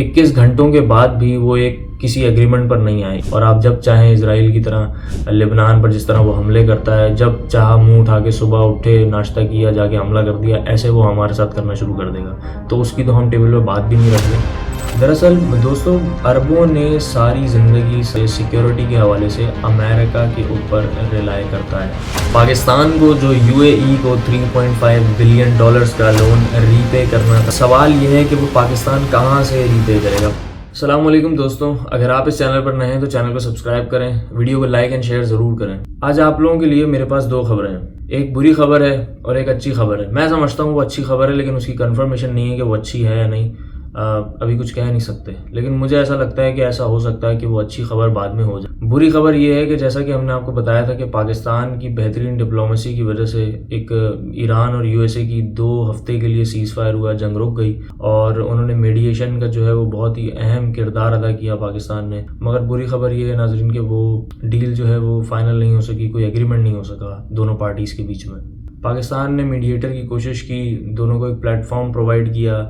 21 घंटों के बाद भी वो एक किसी एग्रीमेंट पर नहीं आए। और आप जब चाहें इसराइल की तरह लेबनान पर जिस तरह वो हमले करता है, जब चाह मुंह उठा के सुबह उठे, नाश्ता किया, जाके हमला कर दिया, ऐसे वो हमारे साथ करना शुरू कर देगा। तो उसकी तो हम टेबल पे बात भी नहीं रखते। दरअसल दोस्तों, अरबों ने सारी ज़िंदगी से सिक्योरिटी के हवाले से अमेरिका के ऊपर रिलाई करता है। पाकिस्तान को जो यूएई को $3.5 बिलियन का लोन रीपे करना था, सवाल यह है कि वो पाकिस्तान कहाँ से रीपे करेगा। अस्सलाम वालेकुम दोस्तों, अगर आप इस चैनल पर नए हैं तो चैनल को सब्सक्राइब करें, वीडियो को लाइक एंड शेयर ज़रूर करें। आज आप लोगों के लिए मेरे पास दो खबरें हैं, एक बुरी खबर है और एक अच्छी खबर है। मैं समझता हूँ वो अच्छी खबर है, लेकिन उसकी कंफर्मेशन नहीं है कि वो अच्छी है या नहीं। अभी कुछ कह नहीं सकते, लेकिन मुझे ऐसा लगता है कि ऐसा हो सकता है कि वो अच्छी खबर बाद में हो जाए। बुरी खबर ये है कि जैसा कि हमने आपको बताया था कि पाकिस्तान की बेहतरीन डिप्लोमेसी की वजह से एक ईरान और यूएसए की 2 हफ्ते के लिए सीज़ फायर हुआ, जंग रुक गई और उन्होंने मीडिएशन का जो है वो बहुत ही अहम किरदार अदा किया पाकिस्तान ने। मगर बुरी खबर ये है नाज़रीन कि वो डील जो है वो फाइनल नहीं हो सकी, कोई एग्रीमेंट नहीं हो सका दोनों पार्टीज़ के बीच में। पाकिस्तान ने मीडिएटर की कोशिश की, दोनों को एक प्लेटफॉर्म प्रोवाइड किया,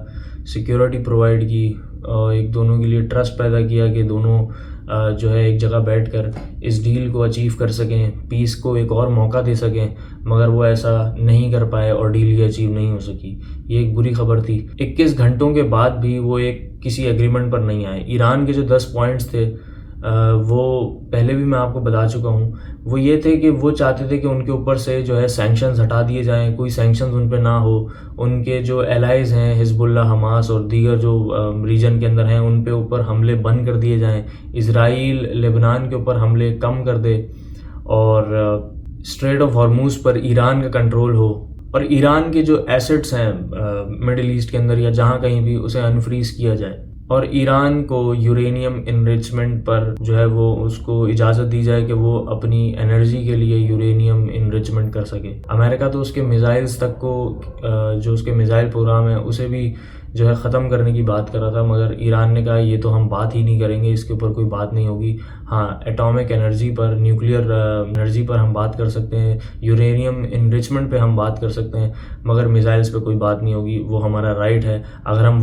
सिक्योरिटी प्रोवाइड की, एक दोनों के लिए ट्रस्ट पैदा किया कि दोनों जो है एक जगह बैठकर इस डील को अचीव कर सकें, पीस को एक और मौका दे सकें। मगर वो ऐसा नहीं कर पाए और डील की अचीव नहीं हो सकी। ये एक बुरी खबर थी। 21 घंटों के बाद भी वो एक किसी एग्रीमेंट पर नहीं आए। ईरान के जो 10 पॉइंट्स थे वो पहले भी मैं आपको बता चुका हूँ। वो ये थे कि वो चाहते थे कि उनके ऊपर से जो है सैंक्शंस हटा दिए जाएं, कोई सैंक्शंस उन पे ना हो। उनके जो एलाइज़ हैं हिजबुल्लाह, हमास और दीगर जो रीजन के अंदर हैं, उन पे ऊपर हमले बंद कर दिए जाएं। इजराइल लेबनान के ऊपर हमले कम कर दे और स्ट्रेट ऑफ हॉर्मूज पर ईरान का कंट्रोल हो और ईरान के जो एसेट्स हैं मिडिल ईस्ट के अंदर या जहाँ कहीं भी, उसे अनफ्रीज किया जाए और ईरान को यूरेनियम इनरिचमेंट पर जो है वो उसको इजाज़त दी जाए कि वो अपनी एनर्जी के लिए यूरेनियम इनरिचमेंट कर सके। अमेरिका तो उसके मिसाइल्स तक को जो उसके मिसाइल प्रोग्राम है उसे भी जो है ख़त्म करने की बात कर रहा था, मगर ईरान ने कहा ये तो हम बात ही नहीं करेंगे, इसके ऊपर कोई बात नहीं होगी। हाँ, एटॉमिक एनर्जी पर, न्यूक्लियर एनर्जी पर हम बात कर सकते हैं, यूरेनियम इनरिचमेंट पे हम बात कर सकते हैं, मगर मिसाइल्स पे कोई बात नहीं होगी। वो हमारा राइट है। अगर हम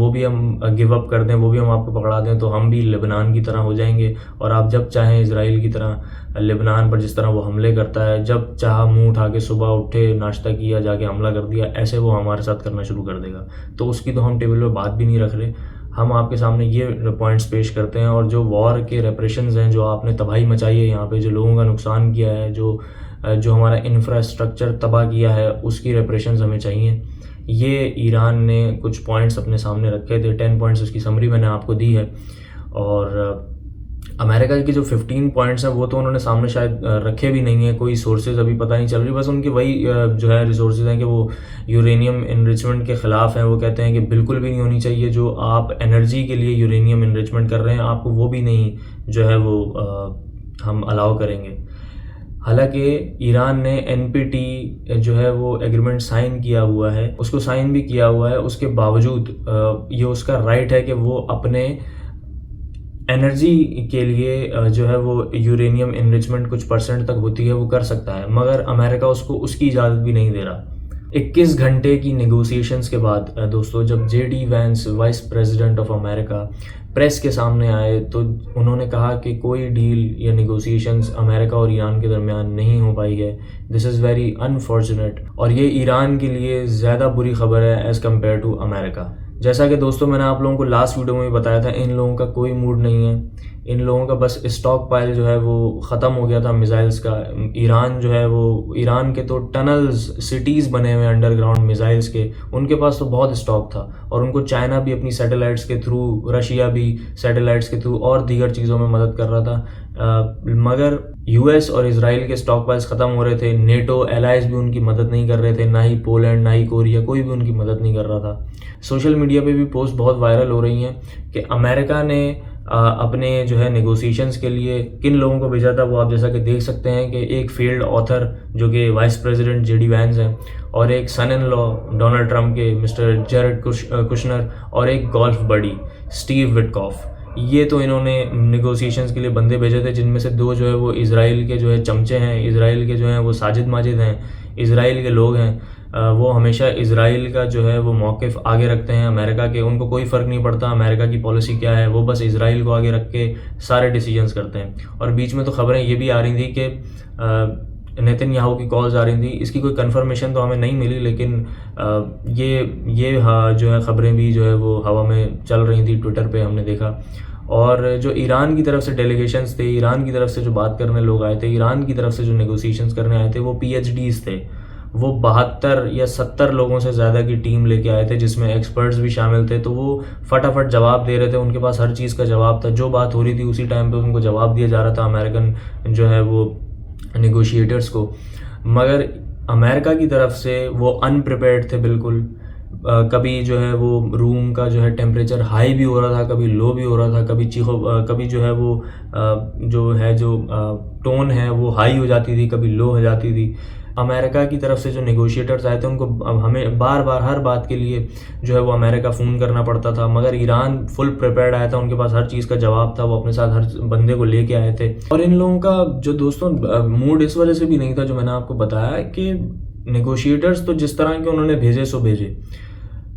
गिव अप कर दें, वो भी हम आपको पकड़ा दें, तो हम भी लेबनान की तरह हो जाएंगे और आप जब चाहें इसराइल की तरह लेबनान पर जिस तरह वो हमले करता है, जब चाह मुंह उठा के सुबह उठे, नाश्ता किया, जाके हमला कर दिया, ऐसे वो हमारे साथ करना शुरू कर देगा। तो उसकी तो हम टेबल पे बात भी नहीं रख रहे। हम आपके सामने ये पॉइंट्स पेश करते हैं और जो वॉर के रेप्रेशंस हैं, जो आपने तबाही मचाई है यहाँ पे, जो लोगों का नुकसान किया है, जो हमारा इंफ्रास्ट्रक्चर तबाह किया है, उसकी रेप्रेशंस हमें चाहिए। ये ईरान ने कुछ पॉइंट्स अपने सामने रखे थे, 10 पॉइंट्स, उसकी समरी मैंने आपको दी है। और अमेरिका की जो 15 पॉइंट्स हैं वो तो उन्होंने सामने शायद रखे भी नहीं है, कोई सोर्सेज अभी पता नहीं चल रही। बस उनकी वही जो है रिसोर्सेज हैं कि वो यूरेनियम इनरिचमेंट के ख़िलाफ़ हैं। वो कहते हैं कि बिल्कुल भी नहीं होनी चाहिए। जो आप एनर्जी के लिए यूरेनियम इनरिचमेंट कर रहे हैं, आपको वो भी नहीं जो है वो हम अलाउ करेंगे। हालांकि ईरान ने NPT जो है वो एग्रीमेंट साइन किया हुआ है, उसको साइन भी किया हुआ है। उसके बावजूद ये उसका राइट है कि वो अपने एनर्जी के लिए जो है वो यूरेनियम इनरिचमेंट कुछ % तक होती है वो कर सकता है, मगर अमेरिका उसको उसकी इजाज़त भी नहीं दे रहा। 21 घंटे की नेगोशिएशंस के बाद दोस्तों, जब JD Vance, vice president of America, press के सामने आए तो उन्होंने कहा कि कोई डील या नेगोशिएशंस अमेरिका और ईरान के दरमियान नहीं हो पाई है। दिस इज़ वेरी अनफॉर्चुनेट और ये ईरान के लिए ज़्यादा बुरी खबर है एज़ कम्पेयर टू अमेरिका। जैसा कि दोस्तों मैंने आप लोगों को लास्ट वीडियो में बताया था, इन लोगों का कोई मूड नहीं है। इन लोगों का बस स्टॉक पाइल जो है वो ख़त्म हो गया था मिसाइल्स का। ईरान जो है वो, ईरान के तो टनल्स, सिटीज़ बने हुए अंडरग्राउंड मिसाइल्स के, उनके पास तो बहुत स्टॉक था और उनको चाइना भी अपनी सैटेलाइट्स के थ्रू, रशिया भी सैटेलाइट्स के थ्रू और दीगर चीज़ों में मदद कर रहा था। मगर US और इसराइल के स्टॉक पाइल्स ख़त्म हो रहे थे। नेटो एलाइज भी उनकी मदद नहीं कर रहे थे, ना ही पोलैंड, ना ही कोरिया, कोई भी उनकी मदद नहीं कर रहा था। सोशल मीडिया पे भी पोस्ट बहुत वायरल हो रही हैं कि अमेरिका ने अपने जो है नेगोशिएशंस के लिए किन लोगों को भेजा था। वो आप जैसा कि देख सकते हैं कि एक फील्ड ऑथर जो कि वाइस प्रेसिडेंट JD वैंस हैं, और एक सन इन लॉ डोनाल्ड ट्रम्प के मिस्टर जेरेड कुशनर, और एक गोल्फ बडी स्टीव विटकॉफ। ये तो इन्होंने नेगोशिएशंस के लिए बंदे भेजे थे, जिनमें से 2 जो है वो इसराइल के जो है चमचे हैं, इसराइल के जो हैं वो साजिद माजिद हैं, इसराइल के लोग हैं। वो हमेशा इजराइल का जो है वो मौक़िफ़ आगे रखते हैं अमेरिका के। उनको कोई फ़र्क नहीं पड़ता अमेरिका की पॉलिसी क्या है, वो बस इजराइल को आगे रख के सारे डिसीजंस करते हैं। और बीच में तो ख़बरें ये भी आ रही थी कि नेतन्याहू की कॉल्स आ रही थी, इसकी कोई कंफर्मेशन तो हमें नहीं मिली, लेकिन ये जो है ख़बरें भी जो है वो हवा में चल रही थी, ट्विटर पे हमने देखा। और जो ईरान की तरफ से डेलीगेशंस थे, ईरान की तरफ से जो बात करने लोग आए थे, ईरान की तरफ से जो नेगोशिएशंस करने आए थे, वो PhDs थे। वो 72 या 70 लोगों से ज़्यादा की टीम लेके आए थे, जिसमें एक्सपर्ट्स भी शामिल थे। तो वो फटाफट जवाब दे रहे थे, उनके पास हर चीज़ का जवाब था। जो बात हो रही थी उसी टाइम पे उनको जवाब दिया जा रहा था अमेरिकन जो है वो नेगोशिएटर्स को। मगर अमेरिका की तरफ से वो अनप्रिपेयर्ड थे बिल्कुल। कभी जो है वो रूम का जो है टेम्परेचर हाई भी हो रहा था, कभी लो भी हो रहा था, कभी जो है वो टोन है वो हाई हो जाती थी, कभी लो हो जाती थी। अमेरिका की तरफ से जो नेगोशिएटर्स आए थे उनको हमें बार बार हर बात के लिए जो है वो अमेरिका फ़ोन करना पड़ता था। मगर ईरान फुल प्रिपेयर्ड आया था, उनके पास हर चीज़ का जवाब था, वो अपने साथ हर बंदे को लेके आए थे। और इन लोगों का जो दोस्तों मूड इस वजह से भी नहीं था, जो मैंने आपको बताया कि नेगोशिएटर्स तो जिस तरह के उन्होंने भेजे सो भेजे।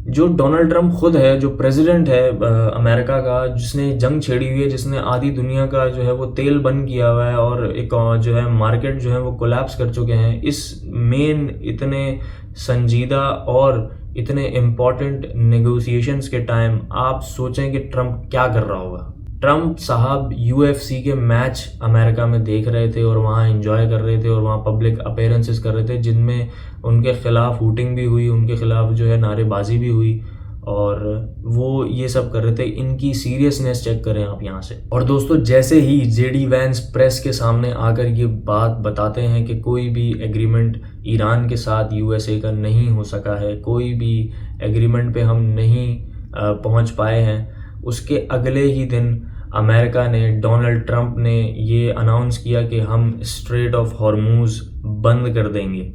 जो डोनाल्ड ट्रंप खुद है, जो प्रेसिडेंट है अमेरिका का, जिसने जंग छेड़ी हुई है, जिसने आधी दुनिया का जो है वो तेल बंद किया हुआ है और एक जो है मार्केट जो है वो कोलैप्स कर चुके हैं, इस मेन इतने संजीदा और इतने इम्पॉर्टेंट नेगोशिएशंस के टाइम आप सोचें कि ट्रंप क्या कर रहा होगा। ट्रंप साहब UFC के मैच अमेरिका में देख रहे थे और वहाँ एंजॉय कर रहे थे और वहाँ पब्लिक अपीयरेंसेस कर रहे थे, जिनमें उनके खिलाफ वोटिंग भी हुई, उनके खिलाफ जो है नारेबाजी भी हुई, और वो ये सब कर रहे थे। इनकी सीरियसनेस चेक करें आप यहाँ से। और दोस्तों जैसे ही JD वैंस प्रेस के सामने आकर ये बात बताते हैं कि कोई भी एग्रीमेंट ईरान के साथ USA का नहीं हो सका है, कोई भी एग्रीमेंट पे हम नहीं पहुँच पाए हैं, उसके अगले ही दिन अमेरिका ने, डोनाल्ड ट्रंप ने ये अनाउंस किया कि हम स्ट्रेट ऑफ हॉर्मूज़ बंद कर देंगे।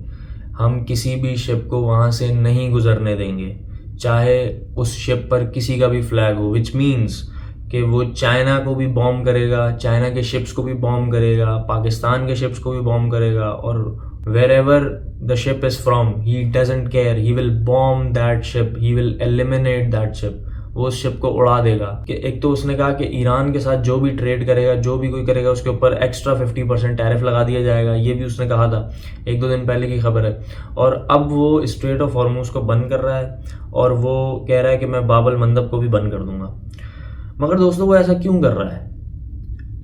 हम किसी भी शिप को वहाँ से नहीं गुजरने देंगे, चाहे उस शिप पर किसी का भी फ्लैग हो। विच मीन्स कि वो चाइना को भी बॉम्ब करेगा, चाइना के शिप्स को भी बॉम्ब करेगा, पाकिस्तान के शिप्स को भी बॉम्ब करेगा, और wherever the ship is from, he doesn't care, he will bomb that ship, he will eliminate that ship। वो उस शिप को उड़ा देगा। कि एक तो उसने कहा कि ईरान के साथ जो भी ट्रेड करेगा, जो भी कोई करेगा, उसके ऊपर एक्स्ट्रा 50% टैरिफ लगा दिया जाएगा। ये भी उसने कहा था, 1-2 दिन पहले की खबर है। और अब वो स्ट्रेट ऑफ हॉर्मूज़ को बंद कर रहा है और वो कह रहा है कि मैं बाब अल मंदब को भी बंद कर दूंगा। मगर दोस्तों वो ऐसा क्यों कर रहा है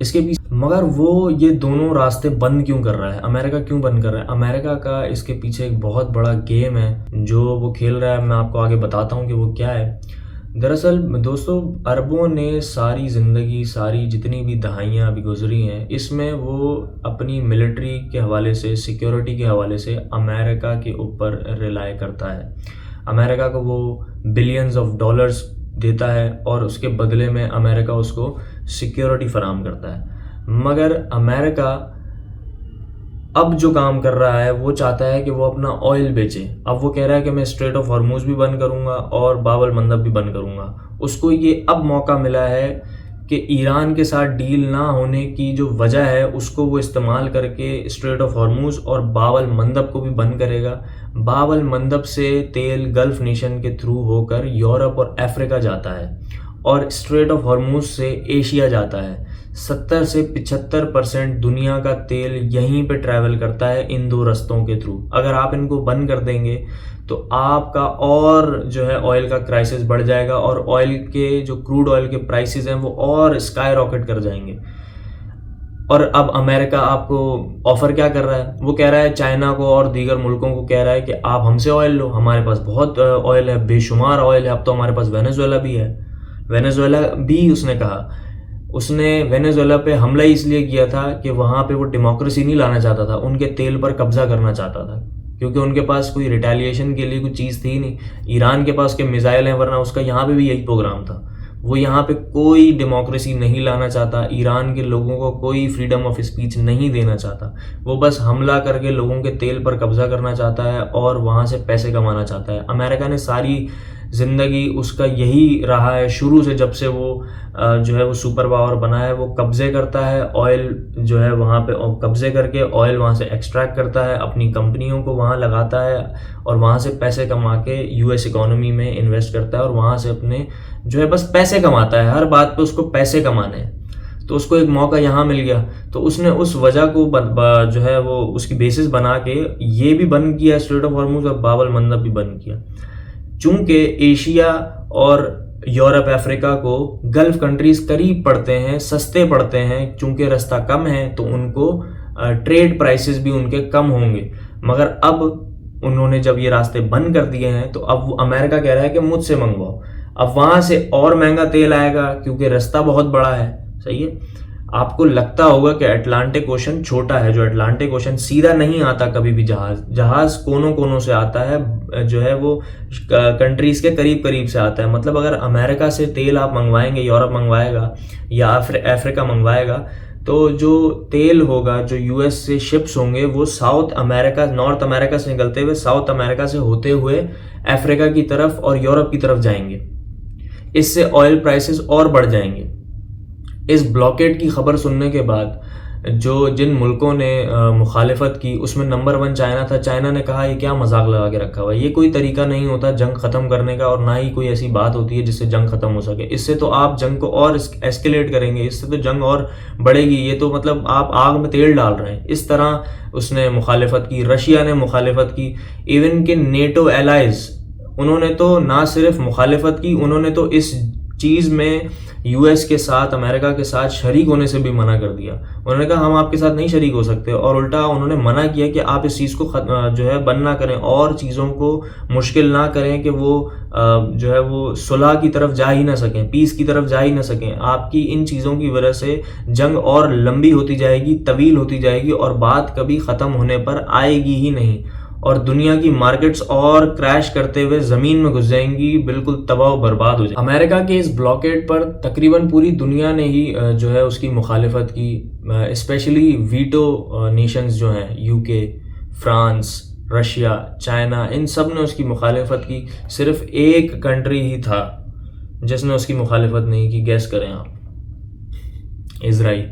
इसके पीछे, मगर वो ये दोनों रास्ते बंद क्यों कर रहा है, अमेरिका क्यों बंद कर रहा है? अमेरिका का इसके पीछे एक बहुत बड़ा गेम है जो वो खेल रहा है। मैं आपको आगे बताता हूँ कि वो क्या है। दरअसल दोस्तों अरबों ने सारी ज़िंदगी, सारी जितनी भी दहाइयाँ अभी गुजरी हैं, इसमें वो अपनी मिलिट्री के हवाले से, सिक्योरिटी के हवाले से अमेरिका के ऊपर रिलाई करता है। अमेरिका को वो बिलियंस ऑफ डॉलर्स देता है और उसके बदले में अमेरिका उसको सिक्योरिटी फराहम करता है। मगर अमेरिका अब जो काम कर रहा है वो चाहता है कि वो अपना ऑयल बेचे। अब वो कह रहा है कि मैं स्ट्रेट ऑफ हॉर्मूज़ भी बंद करूंगा और बाब अल मंदब भी बंद करूंगा। उसको ये अब मौका मिला है कि ईरान के साथ डील ना होने की जो वजह है उसको वो इस्तेमाल करके स्ट्रेट ऑफ हॉर्मूज़ और बाब अल मंदब को भी बंद करेगा। बाब अल मंदब से तेल गल्फ नेशन के थ्रू होकर यूरोप और अफ्रीका जाता है और स्ट्रेट ऑफ हॉर्मूज़ से एशिया जाता है। 70 से 75% दुनिया का तेल यहीं पे ट्रैवल करता है इन 2 रास्तों के थ्रू। अगर आप इनको बंद कर देंगे तो आपका और जो है ऑयल का क्राइसिस बढ़ जाएगा और ऑयल के जो क्रूड ऑयल के प्राइसेस हैं वो और स्काई रॉकेट कर जाएंगे। और अब अमेरिका आपको ऑफर क्या कर रहा है? वो कह रहा है चाइना को और दीगर मुल्कों को कह रहा है कि आप हमसे ऑयल लो, हमारे पास बहुत ऑयल है, बेशुमार ऑयल है। अब तो हमारे पास वेनेजुएला भी है। वेनेजुएला भी उसने कहा, उसने वेनेजुएला पे हमला इसलिए किया था कि वहाँ पे वो डेमोक्रेसी नहीं लाना चाहता था, उनके तेल पर कब्जा करना चाहता था, क्योंकि उनके पास कोई रिटेलिएशन के लिए कोई चीज़ थी नहीं। ईरान के पास के मिसाइल हैं, वरना उसका यहाँ पे भी यही प्रोग्राम था। वो यहाँ पे कोई डेमोक्रेसी नहीं लाना चाहता, ईरान के लोगों को कोई फ्रीडम ऑफ स्पीच नहीं देना चाहता। वो बस हमला करके लोगों के तेल पर कब्जा करना चाहता है और वहाँ से पैसे कमाना चाहता है। अमेरिका ने सारी ज़िंदगी उसका यही रहा है शुरू से, जब से वो जो है वो सुपर पावर बना है। वो कब्ज़े करता है, ऑयल जो है वहाँ पे कब्ज़े करके ऑयल वहाँ से एक्सट्रैक्ट करता है, अपनी कंपनियों को वहाँ लगाता है और वहाँ से पैसे कमा के यूएस इकोनॉमी में इन्वेस्ट करता है और वहाँ से अपने जो है बस पैसे कमाता है। हर बात पे उसको पैसे कमाने हैं। तो उसको एक मौका यहाँ मिल गया, तो उसने उस वजह को जो है वो उसकी बेसिस बना के ये भी बंद किया, स्ट्रेट ऑफ हॉर्मुज़ और बाब अल मंदब भी बंद किया। चूँकि एशिया और यूरोप अफ्रीका को गल्फ़ कंट्रीज़ करीब पड़ते हैं, सस्ते पड़ते हैं, चूँकि रास्ता कम है तो उनको ट्रेड प्राइसेस भी उनके कम होंगे। मगर अब उन्होंने जब ये रास्ते बंद कर दिए हैं तो अब वो अमेरिका कह रहा है कि मुझसे मंगवाओ। अब वहाँ से और महंगा तेल आएगा क्योंकि रास्ता बहुत बड़ा है। सही है। आपको लगता होगा कि अटलांटिक ओशन छोटा है, जो अटलांटिक ओशन सीधा नहीं आता कभी भी, जहाज कोनों कोनों से आता है, जो है वो कंट्रीज के करीब करीब से आता है। मतलब अगर अमेरिका से तेल आप मंगवाएंगे, यूरोप मंगवाएगा या अफ्रीका मंगवाएगा, तो जो तेल होगा, जो यूएस से शिप्स होंगे, वो नॉर्थ अमेरिका से निकलते हुए साउथ अमेरिका से होते हुए अफ्रीका की तरफ और यूरोप की तरफ जाएंगे। इससे ऑयल प्राइसेस और बढ़ जाएंगे। इस ब्लॉकेट की खबर सुनने के बाद जिन मुल्कों ने मुखालिफत की, उसमें नंबर 1 चाइना था। चाइना ने कहा ये क्या मजाक लगा के रखा हुआ है, ये कोई तरीका नहीं होता जंग ख़त्म करने का, और ना ही कोई ऐसी बात होती है जिससे जंग ख़त्म हो सके। इससे तो आप जंग को और एस्केलेट करेंगे, इससे तो जंग और बढ़ेगी। ये तो मतलब आप आग में तेल डाल रहे हैं। इस तरह उसने मुखालिफत की। रशिया ने मुखालिफत की। इवन के नेटो एलाइज, उन्होंने तो ना सिर्फ मुखालिफत की, उन्होंने तो इस चीज़ में यूएस के साथ, अमेरिका के साथ शरीक होने से भी मना कर दिया। उन्होंने कहा हम आपके साथ नहीं शरीक हो सकते, और उल्टा उन्होंने मना किया कि आप इस चीज़ को जो है बंद ना करें और चीज़ों को मुश्किल ना करें कि वो जो है वो सुलह की तरफ जा ही ना सकें, पीस की तरफ जा ही ना सकें। आपकी इन चीज़ों की वजह से जंग और लंबी होती जाएगी, तवील होती जाएगी और बात कभी ख़त्म होने पर आएगी ही नहीं, और दुनिया की मार्केट्स और क्रैश करते हुए ज़मीन में घुस जाएंगी, बिल्कुल तबाह बर्बाद हो जाएगी। अमेरिका के इस ब्लॉकेट पर तकरीबन पूरी दुनिया ने ही जो है उसकी मुखालिफत की। स्पेशली वीटो नेशंस जो हैं, यूके, फ्रांस, रशिया, चाइना, इन सब ने उसकी मुखालिफत की। सिर्फ एक कंट्री ही था जिसने उसकी मुखालिफत नहीं की। गैस करें आप, इज़राइल।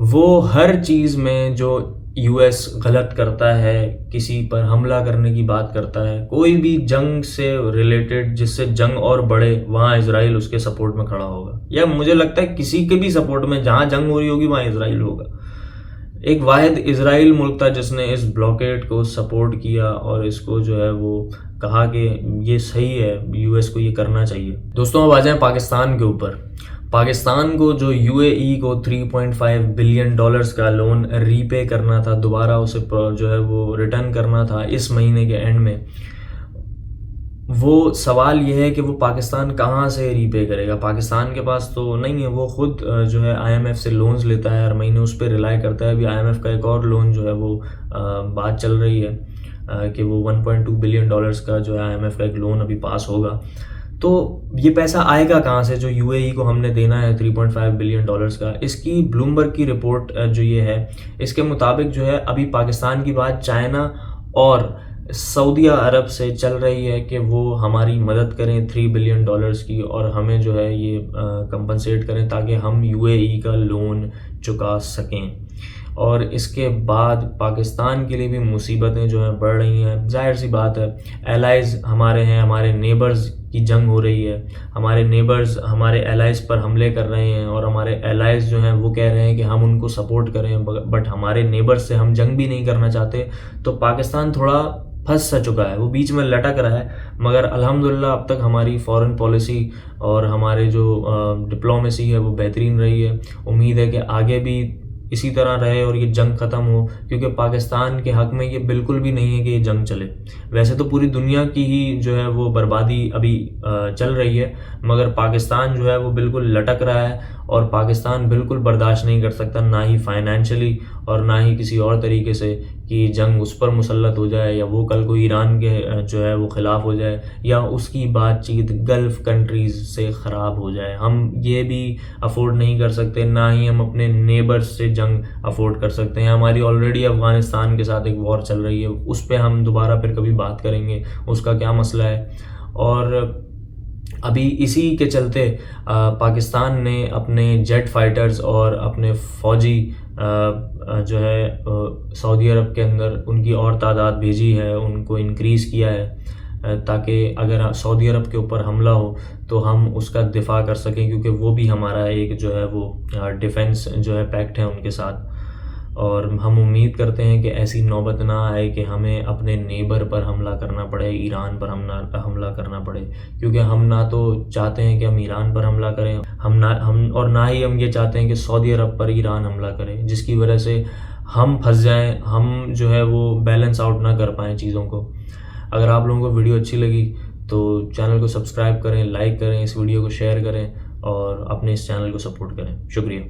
वो हर चीज़ में जो यूएस गलत करता है, किसी पर हमला करने की बात करता है, कोई भी जंग से रिलेटेड जिससे जंग और बढ़े, वहाँ इजराइल उसके सपोर्ट में खड़ा होगा। या मुझे लगता है किसी के भी सपोर्ट में जहाँ जंग हो रही होगी वहाँ इजराइल होगा। एक वाहिद इजराइल मुल्क था जिसने इस ब्लॉकेट को सपोर्ट किया और इसको जो है वो कहा कि ये सही है, यूएस को ये करना चाहिए। दोस्तों अब आ जाएं पाकिस्तान के ऊपर। पाकिस्तान को जो यूएई को $3.5 बिलियन का लोन रीपे करना था, दोबारा उसे जो है वो रिटर्न करना था इस महीने के एंड में। वो सवाल ये है कि वो पाकिस्तान कहाँ से रीपे करेगा। पाकिस्तान के पास तो नहीं है, वो खुद जो है आईएमएफ से लोन्स लेता है, हर महीने उस पर रिलाई करता है। अभी आईएमएफ का एक और लोन जो है वो बात चल रही है कि वो $1.2 बिलियन का जो है आईएमएफ का एक लोन अभी पास होगा। तो ये पैसा आएगा कहाँ से जो यूएई को हमने देना है $3.5 बिलियन का। इसकी ब्लूमबर्ग की रिपोर्ट जो ये है, इसके मुताबिक जो है अभी पाकिस्तान की बात चाइना और सऊदी अरब से चल रही है कि वो हमारी मदद करें $3 बिलियन की, और हमें जो है ये कंपनसेट करें ताकि हम यूएई का लोन चुका सकें। और इसके बाद पाकिस्तान के लिए भी मुसीबतें जो हैं बढ़ रही हैं। जाहिर सी बात है, एलाइज हमारे हैं, हमारे नेबर्स की जंग हो रही है, हमारे नेबर्स हमारे एलाइज पर हमले कर रहे हैं, और हमारे एलाइज जो हैं वो कह रहे हैं कि हम उनको सपोर्ट करें, बट हमारे नेबर्स से हम जंग भी नहीं करना चाहते। तो पाकिस्तान थोड़ा फंस सा चुका है, वो बीच में लटक रहा है। मगर अल्हम्दुलिल्लाह अब तक हमारी फॉरेन पॉलिसी और हमारे जो डिप्लोमेसी है वो बेहतरीन रही है। उम्मीद है कि आगे भी इसी तरह रहे और ये जंग ख़त्म हो, क्योंकि पाकिस्तान के हक़ में ये बिल्कुल भी नहीं है कि ये जंग चले। वैसे तो पूरी दुनिया की ही जो है वो बर्बादी अभी चल रही है, मगर पाकिस्तान जो है वो बिल्कुल लटक रहा है, और पाकिस्तान बिल्कुल बर्दाश्त नहीं कर सकता, ना ही फाइनेंशियली और ना ही किसी और तरीके से, कि जंग उस पर मुसल्लत हो जाए या वो कल को ईरान के जो है वो ख़िलाफ़ हो जाए या उसकी बातचीत गल्फ़ कंट्रीज़ से ख़राब हो जाए। हम ये भी अफोर्ड नहीं कर सकते, ना ही हम अपने नेबर्स से जंग अफोर्ड कर सकते हैं। हमारी ऑलरेडी अफ़गानिस्तान के साथ एक वॉर चल रही है, उस पर हम दोबारा फिर कभी बात करेंगे, उसका क्या मसला है। और अभी इसी के चलते पाकिस्तान ने अपने जेट फाइटर्स और अपने फ़ौजी जो है सऊदी अरब के अंदर उनकी और तादाद भेजी है, उनको इंक्रीज़ किया है ताकि अगर सऊदी अरब के ऊपर हमला हो तो हम उसका दिफा कर सकें, क्योंकि वो भी हमारा एक जो है वो डिफेंस जो है पैक्ट है उनके साथ। और हम उम्मीद करते हैं कि ऐसी नौबत ना आए कि हमें अपने नेबर पर हमला करना पड़े, ईरान पर हमला करना पड़े, क्योंकि हम ना तो चाहते हैं कि हम ईरान पर हमला करें, और ना ही हम ये चाहते हैं कि सऊदी अरब पर ईरान हमला करे, जिसकी वजह से हम फंस जाएं, हम जो है वो बैलेंस आउट ना कर पाएँ चीज़ों को। अगर आप लोगों को वीडियो अच्छी लगी तो चैनल को सब्सक्राइब करें, लाइक करें, इस वीडियो को शेयर करें और अपने इस चैनल को सपोर्ट करें। शुक्रिया।